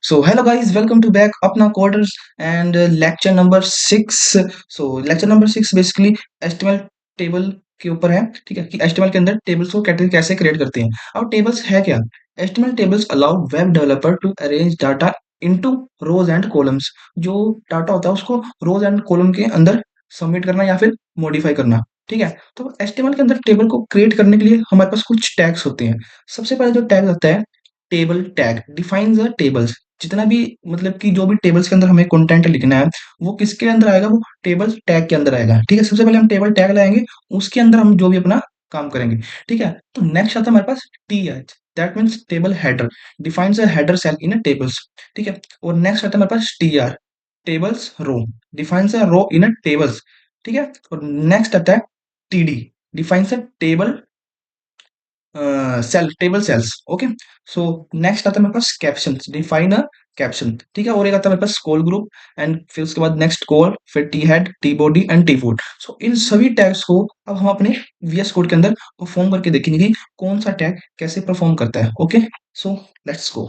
So hello guys, welcome to back अपना quarters and lecture number 6. So lecture number 6 basically HTML table के ऊपर है, ठीक है, कि HTML के अंदर टेबल्स को कैसे क्रिएट करते हैं। अब टेबल्स है क्या? HTML tables allow web developer to arrange data into rows and columns. जो डाटा होता है उसको रोज एंड कॉलम के अंदर सबमिट करना या फिर मॉडिफाई करना, ठीक है। तो HTML के अंदर टेबल को क्रिएट करने के लिए हमारे पास कुछ टैग्स होते हैं। सबसे पहले जो टैग होता है table tag defines the tables. जितना भी मतलब कि जो भी टेबल्स के अंदर हमें कंटेंट लिखना है वो किसके अंदर आएगा, वो टेबल टैग के अंदर आएगा, ठीक है। सबसे पहले हम टेबल टैग लाएंगे, उसके अंदर हम जो भी अपना काम करेंगे, ठीक है। तो नेक्स्ट आता है हमारे पास T H, that means table header, defines a header cell in a tables, ठीक है। और नेक्स्ट आता है हमारे पास T R, tables row, defines a row in a tables, ठीक है। और नेक्स्ट आता है T D, defines a table cell table cells, okay. So next आता है मेरे पास कैप्शन, डिफाइन अ कैप्शन, ठीक है। और एक आता है मेरे पास कॉल ग्रुप एंड फिर उसके बाद नेक्स्ट कॉल, फिर T head, T body and T foot. So इन सभी टैग्स को अब हम अपने वीएस कोड के अंदर परफॉर्म करके देखेंगे कि कौन सा टैग कैसे परफॉर्म करता है, ओके। So let's go.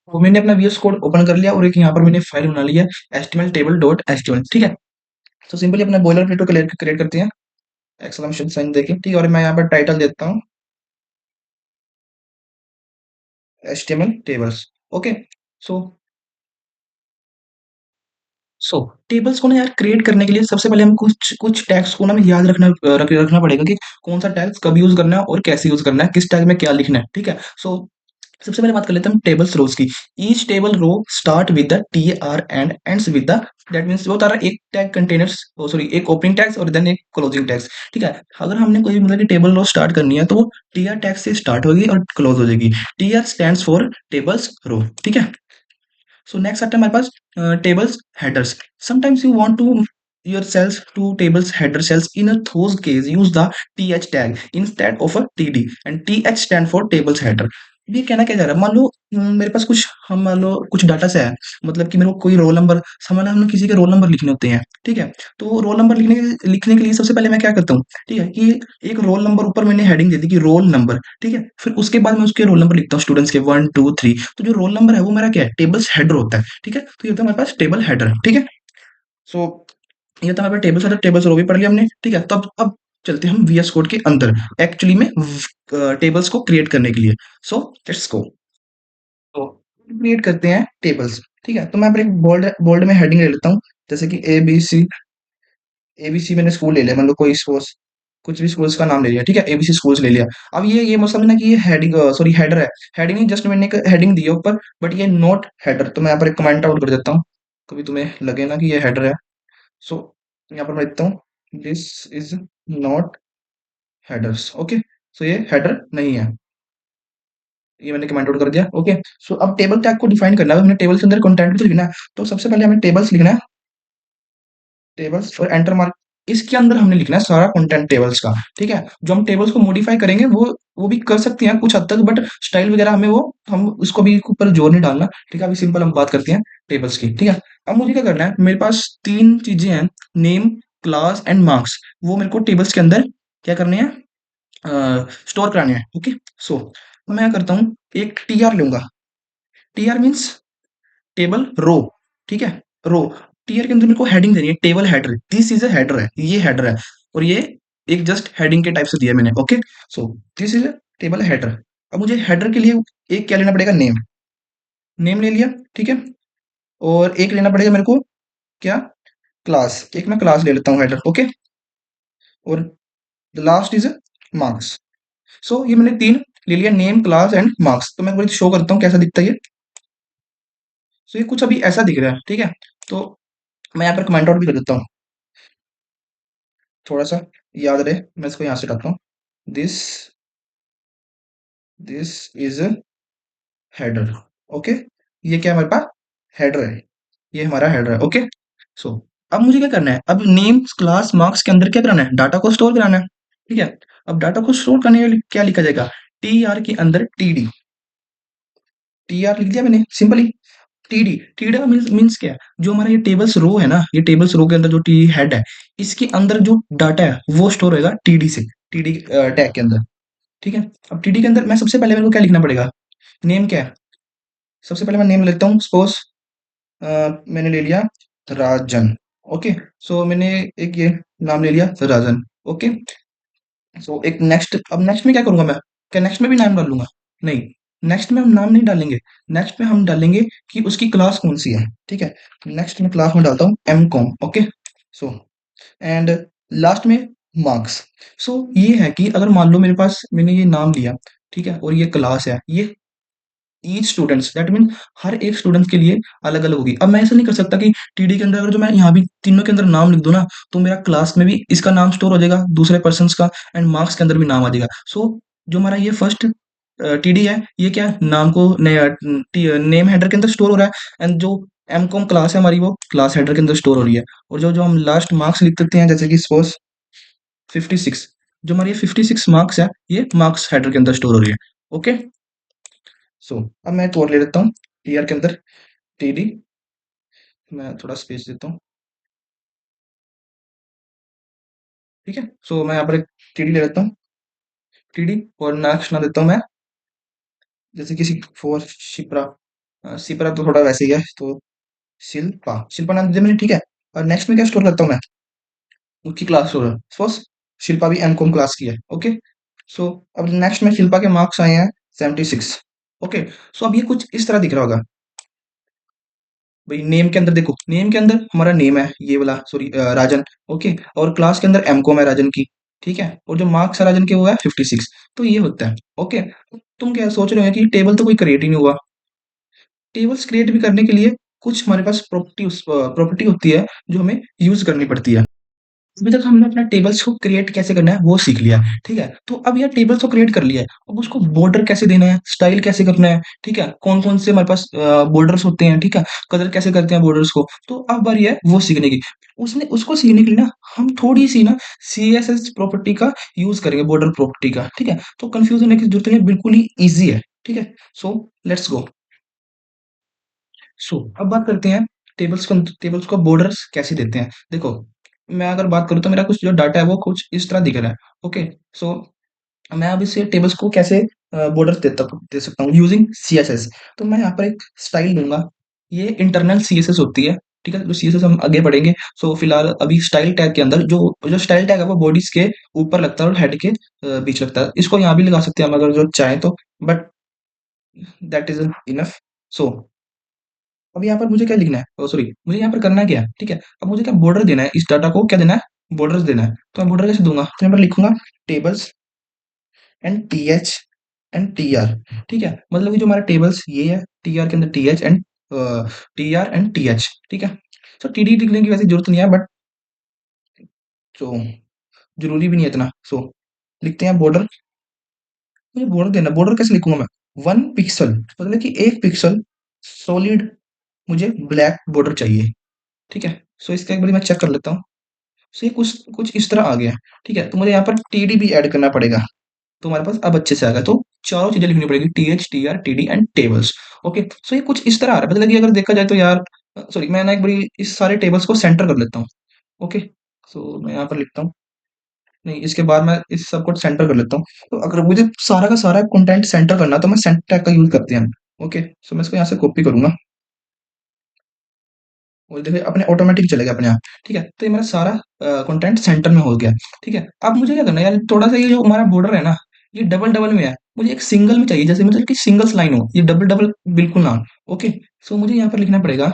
तो मैंने अपना वीएस कोड ओपन कर लिया और एक यहाँ पर मैंने फाइल बना लिया एचटीएमएल टेबल डॉट एचटीएमएल, ठीक है। तो सिंपली अपना बॉयलर प्लेट को क्रिएट करते हैं, एक्सक्लेमेशन साइन देके, ठीक है। और मैं यहाँ पर टाइटल देता हूँ HTML tables, ओके। सो सो टेबल्स को ना यार क्रिएट करने के लिए सबसे पहले हम कुछ कुछ टैग्स को ना हमें याद रखना पड़ेगा कि कौन सा टैग्स कब यूज करना है और कैसे यूज करना है, किस टैग में क्या लिखना है, ठीक है। सो सबसे पहले बात कर लेते हैं हम टेबल्स रोज की। Each table row start with the T R and ends with the, that means वो तारा एक टैग कंटेनर्स, ओ सॉरी, एक ओपनिंग टैग्स और देन एक क्लोजिंग टैग्स, ठीक है। अगर हमने कोई मतलब कि टेबल रो स्टार्ट करनी है तो वो टी आर टैग से स्टार्ट होगी और क्लोज हो जाएगी। T R stands for tables row, ठीक है। So next आता है हमारे पास tables headers. Sometimes you want to your cells to tables header cells. In a those case, use the th tag instead of a td, and th stand for tables header. ये कहना क्या जा रहा है, मान लो मेरे पास कुछ, हम मान लो कुछ डाटा से है, मतलब कि मेरे को कोई रोल नंबर, सामान्य हमने किसी के रोल नंबर लिखने होते हैं, ठीक है। तो रोल नंबर लिखने के लिए सबसे पहले मैं क्या करता हूँ, ठीक है, कि एक रोल नंबर ऊपर मैंने हेडिंग दे दी कि रोल नंबर, ठीक है। फिर उसके बाद मैं उसके रोल नंबर लिखता हूँ, स्टूडेंट्स के 1 2 3। तो जो रोल नंबर है वो मेरा क्या है, टेबल्स हेडर होता है, ठीक है। तो ये होता है हमारे पास टेबल हेडर, ठीक है। सो ये तो हमारे पास टेबल्स हेडर, टेबल्स रो भी पढ़ लिया हमने, ठीक है। तब अब चलते हैं हम वीएस कोड के अंदर एक्चुअली में टेबल्स को क्रिएट करने के लिए। So let's go. तो क्रिएट करते हैं टेबल्स, ठीक है। तो मैं अपने बोल्ड बोल्ड में हेडिंग ले लेता हूँ, जैसे कि एबीसी। एबीसी मैंने स्कूल ले लिया, मतलब कोई स्पोर्ट्स, कुछ भी स्कूल्स का नाम ले लिया, ठीक है, एबीसी स्कूल्स ले लिया। अब ये मत समझना कि ये हेडिंग, सॉरी, हेडर है। हेडिंग नहीं, जस्ट मैंने एक हेडिंग दी है ऊपर, बट ये नॉट हेडर। तो मैं यहाँ पर एक कमेंट आउट कर देता हूँ, कभी तुम्हें लगे ना कि ये हेडर है। सो यहाँ पर मैं लिखता हूँ this is not headers, okay. So ये हेडर नहीं है, ये मैंने कमेंट आउट कर दिया, ओके। सो अब टेबल टैग को डिफाइन करना है, हमने टेबल के अंदर कंटेंट भी तो लिखना है। तो सबसे पहले हमें टेबल्स लिखना है, टेबल्स और एंटर मार्क। इसके अंदर हमने लिखना है सारा कंटेंट टेबल्स का, ठीक है। जो हम टेबल्स को मॉडिफाई करेंगे वो भी कर सकते हैं कुछ हद तक, बट स्टाइल वगैरह हमें वो, हम उसको भी ऊपर जोर नहीं डालना, ठीक है। अभी सिंपल हम बात करते हैं टेबल्स की, ठीक है। अब मुझे क्या करना है, मेरे पास तीन चीजें हैं, नेम, क्लास एंड मार्क्स। वो मेरे को टेबल्स के अंदर क्या करने हैं, स्टोर कराने हैं, ओके। सो मैं क्या करता हूँ, एक टी आर लूंगा। T R means table row, ठीक है, रो। टीयर के अंदर मेरे को हेडिंग देनी है, table header, this is a header है, ये हेडर है। और ये एक जस्ट हेडिंग के टाइप से दिया है मैंने, okay. So this is a table header. अब मुझे हेडर के लिए एक क्या लेना पड़ेगा, नेम। नेम ले लिया, ठीक है। और एक लेना पड़ेगा मेरे को क्या, क्लास। एक मैं क्लास ले लेता हूँ हेडर, ओके। और the last is marks. So ये मैंने तीन ले लिया, नेम, क्लास एंड मार्क्स। तो मैं शो करता हूँ कैसा दिखता है ये। सो ये कुछ अभी ऐसा दिख रहा है, ठीक है। तो मैं यहाँ पर कमेंट आउट भी कर देता हूँ, थोड़ा सा याद रहे, मैं इसको यहाँ से करता हूँ। This this is header, okay. ये क्या है हमारे पास, हेडर है, ये हमारा हेडर है, ओके। सो अब मुझे क्या करना है, अब नेम्स, क्लास, मार्क्स के अंदर क्या कराना है, डाटा को स्टोर कराना है, ठीक है। अब डाटा को स्टोर करने के लिए क्या लिखा जाएगा, टी आर के अंदर टी डी। टी आर लिख दिया मैंने सिंपली। टीडी, टीडा मीन्स क्या है, जो हमारा ये टेबल्स रो है ना, ये टेबल्स रो के अंदर जो टी हेड है, इसके अंदर जो डाटा है वो स्टोर होएगा टीडी से, टीडी टैग के अंदर, ठीक है। अब टीडी के अंदर मैं सबसे पहले मेरे को क्या लिखना पड़ेगा, नेम क्या है, सबसे पहले मैं नेम लेता हूँ, सपोज मैंने ले लिया राजन। ओके, सो मैंने एक ये नाम ले लिया राजन। ओके, सो एक नेक्स्ट, अब नेक्स्ट में क्या करूंगा मैं? क्या नेक्स्ट में भी नाम डालूंगा? नहीं, नेक्स्ट में हम नाम नहीं डालेंगे। नेक्स्ट में हम डालेंगे कि उसकी क्लास कौन सी है। ठीक है, नेक्स्ट में क्लास में डालता हूँ M com. Okay, so and last में मार्क्स। सो ये है कि अगर मान लो मेरे पास मैंने ये नाम लिया, ठीक है, और ये क्लास है, ये ईच स्टूडेंट्स दैट मीन हर एक स्टूडेंट के लिए अलग अलग होगी। अब मैं ऐसा नहीं कर सकता कि टीडी के अंदर अगर जो मैं यहाँ भी तीनों के अंदर नाम लिख दूं ना, तो मेरा क्लास में भी इसका नाम स्टोर हो जाएगा, दूसरे पर्सन का, एंड मार्क्स के अंदर भी नाम आ जाएगा। सो जो हमारा ये फर्स्ट टीडी है, ये क्या नाम को नेम हेडर के अंदर स्टोर हो रहा है, एंड जो एम कॉम क्लास है हमारी, वो क्लास हेडर के अंदर स्टोर हो रही है। और जो जो हम लास्ट मार्क्स लिख देते हैं, जैसे कि सपोज 56, जो हमारी 56 मार्क्स है, ये मार्क्स हेडर के अंदर स्टोर हो रही है। ओके, सो अब मैं एक और ले लेता हूँ टीआर के अंदर टीडी, मैं थोड़ा स्पेस देता हूँ। ठीक है, सो मैं यहाँ पर एक टीडी ले लेता हूँ, टीडी, और नेक्स्ट ना देता हूँ मैं, जैसे किसी फोर शिप्रा, शिप्रा तो थोड़ा वैसे ही है, तो शिल्पा, शिल्पा नाम दिया मैंने। ठीक है, और नेक्स्ट में क्या स्टोर करता हूँ मैं? उसकी क्लास स्टोर, सपोज शिल्पा भी एम कॉम क्लास की है। ओके, सो अब नेक्स्ट में शिल्पा के मार्क्स आए हैं 76। ओके, सो अब ये कुछ इस तरह दिख रहा होगा भाई। नेम के अंदर देखो, नेम के अंदर हमारा नेम है ये वाला, सॉरी राजन। ओके, और क्लास के अंदर एम कॉम है राजन की। ठीक है, और जो मार्क्स है राजन के वो है 56। तो ये होता है। ओके, तुम क्या सोच रहे हो कि टेबल तो कोई क्रिएट ही नहीं हुआ? टेबल्स क्रिएट भी करने के लिए कुछ हमारे पास प्रॉपर्टी होती है जो हमें यूज करनी पड़ती है। अभी तक हमने अपना टेबल्स को क्रिएट कैसे करना है वो सीख लिया। ठीक है, तो अब यार टेबल्स को क्रिएट कर लिया है, अब उसको बॉर्डर कैसे देना है, स्टाइल कैसे करना है, ठीक है, कौन कौन से हमारे पास बॉर्डर्स होते हैं, ठीक है, कलर कैसे करते हैं बॉर्डर्स को, तो अब बारी है वो सीखने की। उसने उसको सीखने के लिए ना हम थोड़ी सी ना CSS प्रॉपर्टी का यूज करेंगे, बॉर्डर प्रॉपर्टी का। ठीक है, तो कंफ्यूज होने की जरूरत नहीं है, बिल्कुल ही ईजी है। ठीक है, सो लेट्स गो। सो अब बात करते हैं टेबल्स को बॉर्डर्स कैसे देते हैं। देखो, मैं अगर बात करूँ तो मेरा कुछ जो डाटा है वो कुछ इस तरह दिख रहा है। ओके, सो मैं अब इसे टेबल्स को कैसे बॉर्डर्स दे सकता हूँ यूजिंग CSS। तो मैं यहाँ पर एक स्टाइल दूंगा, ये इंटरनल CSS होती है। ठीक है, जो CSS हम आगे बढ़ेंगे। सो फिलहाल अभी स्टाइल टैग के अंदर जो जो स्टाइल टैग है वो बॉडीज के ऊपर लगता है और हेड के बीच लगता है। इसको यहाँ भी लगा सकते हैं हम अगर जो चाहें तो, बट दैट इज इनफ। सो अब यहाँ पर मुझे क्या लिखना है, सॉरी, मुझे यहाँ पर करना है क्या है? ठीक है, अब मुझे क्या बॉर्डर देना है, इस डाटा को क्या देना है, बॉर्डर्स देना है। तो मैं बॉर्डर कैसे दूंगा? तो यहाँ पर लिखूंगा tables and TH and TR। ठीक है, मतलब कि जो हमारा टेबल्स ये है, TR के अंदर TH and TR and TH। ठीक है, सो TD लिखने की वैसे जरूरत नहीं है, बट सो जरूरी भी नहीं है इतना। सो लिखते हैं बॉर्डर, मुझे बॉर्डर देना, बॉर्डर कैसे लिखूंगा मैं? 1 पिक्सल, मतलब कि 1 पिक्सल सॉलिड मुझे ब्लैक बॉर्डर चाहिए। ठीक है, सो इसका एक बार मैं चेक कर लेता हूँ। सो ये कुछ कुछ इस तरह आ गया। ठीक है, तो मुझे यहाँ पर TD भी ऐड करना पड़ेगा, तो हमारे पास अब अच्छे से आ गया। तो चारों चीजें लिखनी पड़ेगी, TH TR TD and tables. Okay, so ये कुछ इस तरह आ रहा है, मतलब कि अगर देखा जाए तो यार, सॉरी, मैं ना एक बारी इस सारे टेबल्स को सेंटर कर लेता हूँ। ओके, सो मैं यहाँ पर लिखता हूँ, नहीं, इसके बाद मैं इस सबको सेंटर कर लेता हूँ। तो अगर मुझे सारा का सारा कंटेंट सेंटर करना है, तो मैं सेंटर टैग का यूज करते हैं। ओके, सो मैं इसको यहाँ से कॉपी करूंगा और देखिए अपने ऑटोमेटिक चलेगा अपने आप। ठीक है, तो ये मेरा सारा कंटेंट सेंटर में हो गया। ठीक है, अब मुझे क्या करना है यार, थोड़ा सा ये जो हमारा बॉर्डर है ना, ये डबल डबल में है, मुझे एक सिंगल में चाहिए, जैसे मतलब कि सिंगल्स लाइन हो, ये डबल डबल बिल्कुल ना हो। ओके, सो मुझे यहाँ पर लिखना पड़ेगा,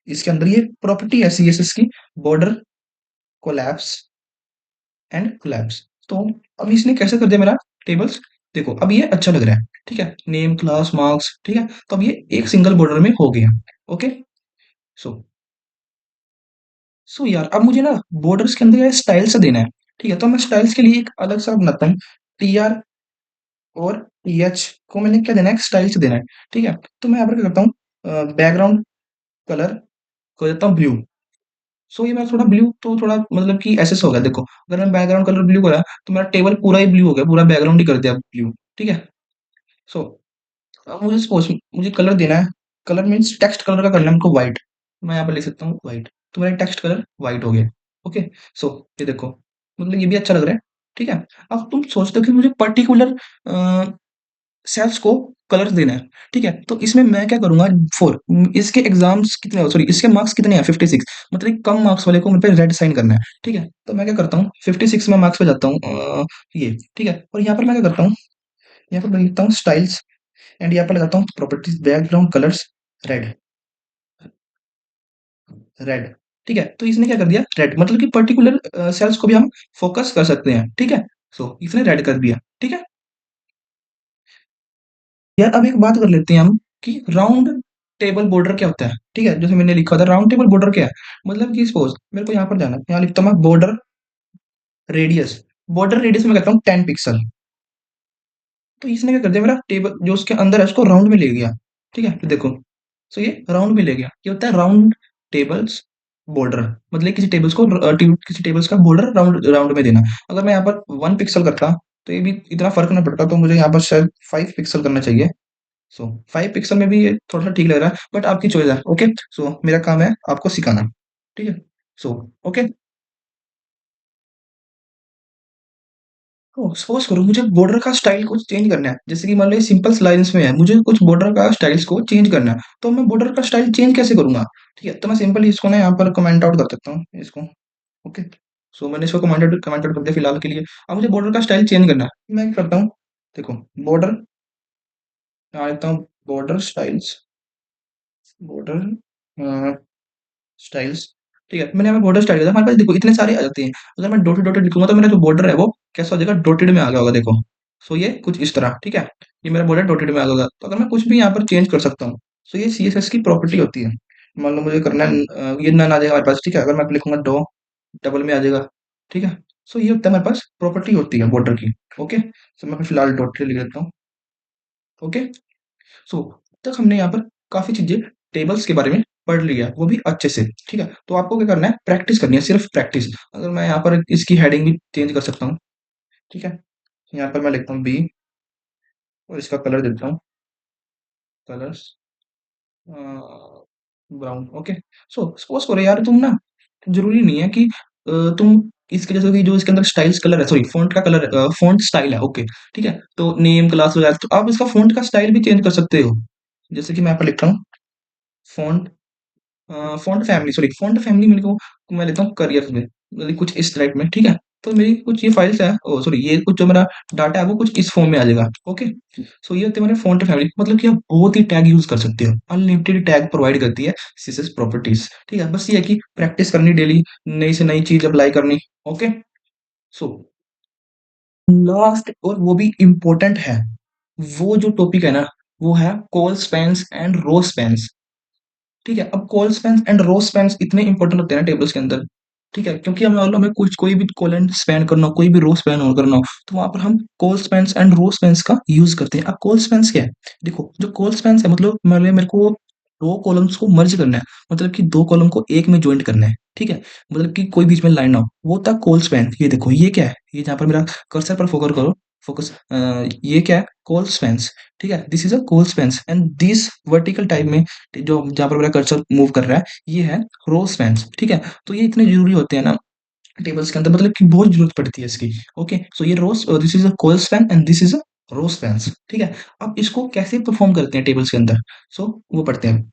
इसके अंदर ये प्रॉपर्टी है CSS की, बॉर्डर कोलैप्स एंड कोलैप्स। तो अब इसने कैसे कर दिया मेरा टेबल्स, देखो अब ये अच्छा लग रहा है। ठीक है, नेम क्लास मार्क्स, ठीक है, तो अब ये एक सिंगल बॉर्डर में हो गया। ओके, सो यार अब मुझे ना बॉर्डर्स के अंदर यार स्टाइल से देना है। ठीक है, तो मैं स्टाइल्स के लिए एक अलग सा बनाता हूँ, TR और TH को मैंने क्या देना है, स्टाइल से देना है। ठीक है, तो मैं यहाँ पर क्या करता हूँ, बैकग्राउंड कलर को देता हूँ ब्लू। सो ये मैं थोड़ा ब्लू तो थोड़ा मतलब कि ऐसे से हो गया। देखो, अगर मैं बैकग्राउंड कलर ब्लू करा तो मेरा टेबल पूरा ही ब्लू हो गया, पूरा बैकग्राउंड ही कर दिया ब्लू। ठीक है, सो अब मुझे सपोज मुझे कलर देना है, कलर मीन्स टेक्स्ट कलर का करना है हमको व्हाइट। मैं यहाँ पर लिख सकता हूँ व्हाइट, तो मेरा टेक्स्ट कलर व्हाइट हो गया। ओके, सो ये देखो, मतलब ये भी अच्छा लग रहा है। ठीक है, अब तुम सोचते हो कि मुझे पर्टिकुलर सेल्स को कलर्स देना है, ठीक है? तो इसमें मैं क्या करूँगा, 4 इसके एग्ज़ाम्स कितने, सॉरी इसके मार्क्स कितने हैं 56, मतलब कि कम मार्क्स वाले को मेरे पे रेड साइन करना है, ठीक है? तो मैं क्या करता हूँ 56 में मार्क्स पे जाता हूँ ये, ठीक है? और यहाँ पर मैं क्या करता हूँ, यहाँ पर मैं लिखता हूँ स्टाइल्स एंड यहाँ पर लगाता हूँ properties background colours red, red, ठीक है? तो इसने क्या कर दिया रेड, मतलब कि पर्टिकुलर सेल्स को भी हम फोकस कर सकते हैं, ठीक है? सो इसने रेड कर दिया, ठीक है? यार अब एक बात कर लेते हैं हम कि राउंड टेबल बॉर्डर क्या होता है, ठीक है? जैसे मैंने लिखा था राउंड टेबल बॉर्डर क्या है, मतलब कि सपोज मेरे को यहाँ पर जाना है, यहाँ लिखता हूँ मैं बॉर्डर रेडियस, बॉर्डर रेडियस में कहता हूँ 10 पिक्सल। तो इसने क्या कर दिया, मेरा टेबल जो उसके अंदर है उसको राउंड में ले गया, ठीक है? तो देखो, सो ये राउंड में ले गया, ये होता है राउंड टेबल्स बॉर्डर, मतलब किसी टेबल्स को किसी टेबल्स का बॉर्डर राउंड राउंड में देना। अगर मैं यहाँ पर 1 पिक्सल करता तो ये भी इतना फर्क नहीं पड़ता, तो मुझे यहाँ पर शायद 5 पिक्सल करना चाहिए। सो 5 पिक्सल में भी ये थोड़ा सा ठीक लग रहा है, बट आपकी चॉइस है, ओके? सो मेरा काम है आपको सिखाना, ठीक है? सो ओके, तो सपोज करो मुझे बॉर्डर का स्टाइल कुछ चेंज करना है, जैसे कि मान लो ये सिंपल लाइंस में है, मुझे कुछ बॉर्डर का स्टाइल्स को चेंज करना है, तो मैं बॉर्डर का स्टाइल चेंज कैसे करूंगा? ठीक है, तो मैं सिंपली इसको ना यहाँ पर कमेंट आउट कर सकता हूँ इसको, ओके? सो मैंने इसको कमेंट आउट कर दिया फिलहाल के लिए। अब मुझे बॉर्डर का स्टाइल चेंज करना है, मैं क्या करता हूँ, देखो बॉर्डर, यहाँ लिखता हूँ बॉर्डर स्टाइल्स, बॉर्डर स्टाइल्स, ठीक है? मैंने यहाँ पे बॉर्डर स्टाइल किया था, हमारे पास देखो इतने सारे आ जाते हैं। अगर मैं डॉटेड डॉटेड लिखूंगा तो मेरा जो बॉर्डर है वो कैसा हो जाएगा, डॉटेड में आ गया होगा, देखो। सो ये कुछ इस तरह, ठीक है? ये मेरा बॉर्डर डॉटेड में आ गया होगा, तो अगर मैं कुछ भी यहाँ पर चेंज कर सकता हूँ। सो ये सीएसएस की प्रॉपर्टी होती है। मान लो मुझे करना है ये नन आ जाएगा हमारे पास, ठीक है? अगर मैं लिखूंगा डो, डबल में आ जाएगा, ठीक है? सो ये होता है हमारे पास प्रॉपर्टी होती है बॉर्डर की, ओके? सो मैं फिलहाल डॉटेड लिख देता हूँ, ओके? सो तक हमने यहाँ पर काफी चीजें टेबल्स के बारे में पढ़ लिया, वो भी अच्छे से, ठीक है? तो आपको क्या करना है, प्रैक्टिस करनी है, सिर्फ प्रैक्टिस। अगर मैं यहाँ पर इसकी हेडिंग भी चेंज कर सकता हूँ, ठीक है? यहाँ पर मैं लिखता हूँ बी और इसका कलर देता हूँ, colours brown, okay? So suppose करो यार तुम ना, जरूरी नहीं है कि तुम इसके जैसे कि जो इसके अंदर स्टाइल्स कलर है, सॉरी फॉन्ट का कलर, फॉन्ट स्टाइल है, ओके? ठीक है, तो नेम क्लास वगैरह तो आप इसका फॉन्ट का स्टाइल भी चेंज कर सकते हो। जैसे कि मैं यहाँ पर लिख रहा हूँ font, font family, sorry font family मेरे को मैं लेता हूँ करियर में, मतलब कुछ इस टाइप में, ठीक है? तो मेरी कुछ ये फाइल्स है, ओ सॉरी ये कुछ जो मेरा डाटा है वो कुछ इस फॉर्म में आ जाएगा, ओके? सो ये होते हैं मेरे फॉन्ट फैमिली, मतलब कि आप बहुत ही टैग यूज कर सकते हो, अनलिमिटेड टैग प्रोवाइड करती है सीएसएस प्रॉपर्टीज, ठीक है? बस ये है कि प्रैक्टिस करनी डेली, नई से नई चीज अप्लाई करनी, ओके? सो लास्ट और वो भी इम्पोर्टेंट है, वो जो टॉपिक है ना, वो है col spans and row spans, ठीक है? अब col spans and row spans इतने इंपॉर्टेंट होते हैं ना टेबल्स के अंदर, ठीक है? क्योंकि हमें मालूम है कुछ कोई भी कॉलन स्पैन करना हो, कोई भी रो स्पैन और करना हो, तो वहां पर हम col spans and row spans का यूज करते हैं। अब कॉल स्पैन्स क्या है, देखो जो कॉल स्पैन्स है, मतलब मान लिया मेरे को दो कॉलम्स को मर्ज करना है, मतलब कि दो कॉलम को एक में ज्वाइंट करना है, ठीक है? मतलब कि कोई बीच में लाइन ना हो, वो था कॉल स्पैन। ये देखो ये क्या है, ये जहां पर मेरा कर्सर पर फोकस करो, फोकस, ये क्या है, कॉल स्पैन्स, ठीक है? This is a call spans and this vertical type में जो जहाँ पर मेरा कर्सर मूव कर रहा है, ये है रो स्पैन्स, ठीक है? तो ये इतने जरूरी होते हैं ना टेबल्स के अंदर, मतलब कि बहुत जरूरत पड़ती है इसकी, ओके? सो ये rows, this is a col span and this is a row spans, ठीक है? अब इसको कैसे परफॉर्म करते हैं टेबल्स के अंदर, सो वो पढ़ते हैं।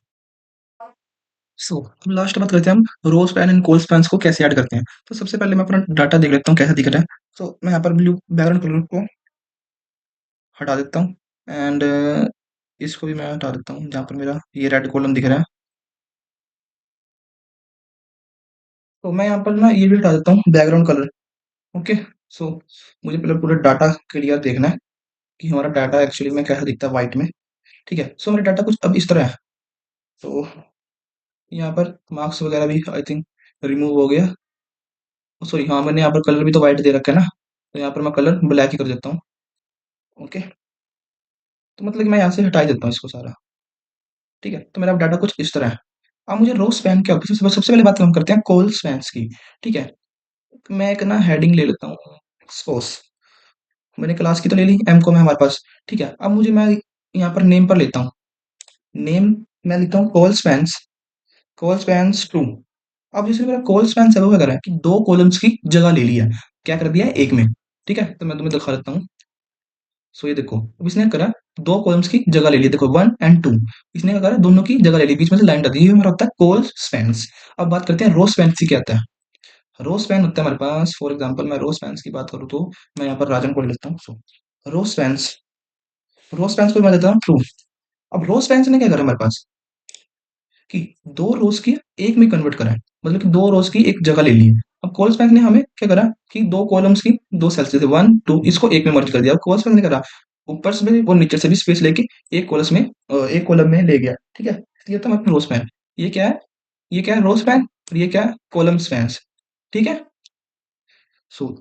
सो अब लास्ट बात करते हैं हम row span and col spans को कैसे ऐड करते हैं। तो सबसे पहले मैं अपना डाटा देख लेता हूँ कैसा दिख रहा है। सो मैं यहाँ पर ब्लू बैकग्राउंड कलर को हटा देता हूँ एंड इसको भी मैं हटा देता हूँ, जहाँ पर मेरा ये रेड कॉलम दिख रहा है। तो मैं यहाँ पर ना ये भी हटा देता हूँ बैकग्राउंड कलर, ओके? सो मुझे पहले पूरा डाटा क्लियर देखना है कि हमारा डाटा एक्चुअली में कैसा दिखता है व्हाइट में, ठीक है? सो मेरा डाटा कुछ अब इस तरह है। तो यहाँ पर मार्क्स वगैरह भी आई थिंक रिमूव हो गया, सॉरी हाँ मैंने यहाँ पर कलर भी तो व्हाइट दे रखा है ना, तो यहाँ पर मैं कलर ब्लैक ही कर देता हूँ, ओके? तो मतलब कि मैं यहाँ से हटा ही देता हूँ इसको सारा, ठीक है? तो मेरा डाटा कुछ इस तरह है। अब मुझे रो स्पैन क्या होता है, सबसे पहले बात हम करते हैं कॉल स्पैन्स की, ठीक है? मैं एक ना हेडिंग ले लेता हूँ, सपोज मैंने क्लास की तो ले ली, एम कॉम है हमारे पास, ठीक है? अब मुझे मैं यहाँ पर नेम पर लेता हूँ, नेम मैं लिखता हूँ कॉल स्पैन्स टू। अब जैसे मेरा कॉल स्पैन है वो क्या कर रहा है कि दो कॉलम्स की जगह ले लिया, क्या कर दिया है एक में, ठीक है? तो मैं तुम्हें दिखा देता हूँ। सो ये देखो अब इसने करा दो कॉलम्स की जगह ले ली, देखो 1 एंड 2, इसने क्या करा, दोनों की जगह ले ली, बीच में से लाइन डाल दी, ये हमारा होता है कॉल स्पैन्स। अब बात करते हैं रो स्पैन की क्या होता है। रो स्पैन होता है हमारे पास, फॉर एग्जांपल मैं रो स्पैन्स की बात करूँ तो मैं यहाँ पर राजन को ले लेता हूँ। सो रो स्पैन्स को मैं देता हूँ ट्रू। अब रो स्पैन्स ने क्या करा हमारे पास कि दो रोज की एक में कन्वर्ट करा है, मतलब कि दो रोज की एक जगह ले ली है। अब कॉल स्पैन ने हमें क्या करा कि दो कॉलम्स की दो सेल्स जैसे 1 2 इसको एक में मर्ज कर दिया। कॉल स्पैन ने करा ऊपर से भी और नीचे से भी स्पेस लेके एक कॉलम में एक कॉलम में ले गया, ठीक है। ये था मतलब रो स्पैन। ये क्या है, ये क्या है रो स्पैन, और ये क्या है कॉलम स्पैन्स, ठीक है। सो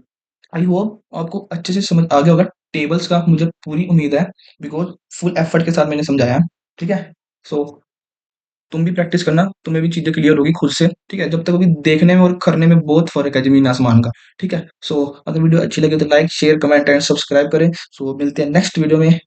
आई होप आपको अच्छे से समझ आ गया होगा टेबल्स का, मुझे पूरी उम्मीद है, बिकॉज फुल एफर्ट के साथ मैंने समझाया है, ठीक है। सो तुम भी प्रैक्टिस करना, तुम्हें भी चीजें क्लियर होगी खुद से, ठीक है। जब तक अभी देखने में और करने में बहुत फर्क है जमीन आसमान का, ठीक है। सो अगर वीडियो अच्छी लगे तो like share comment and subscribe करें। सो मिलते हैं नेक्स्ट वीडियो में।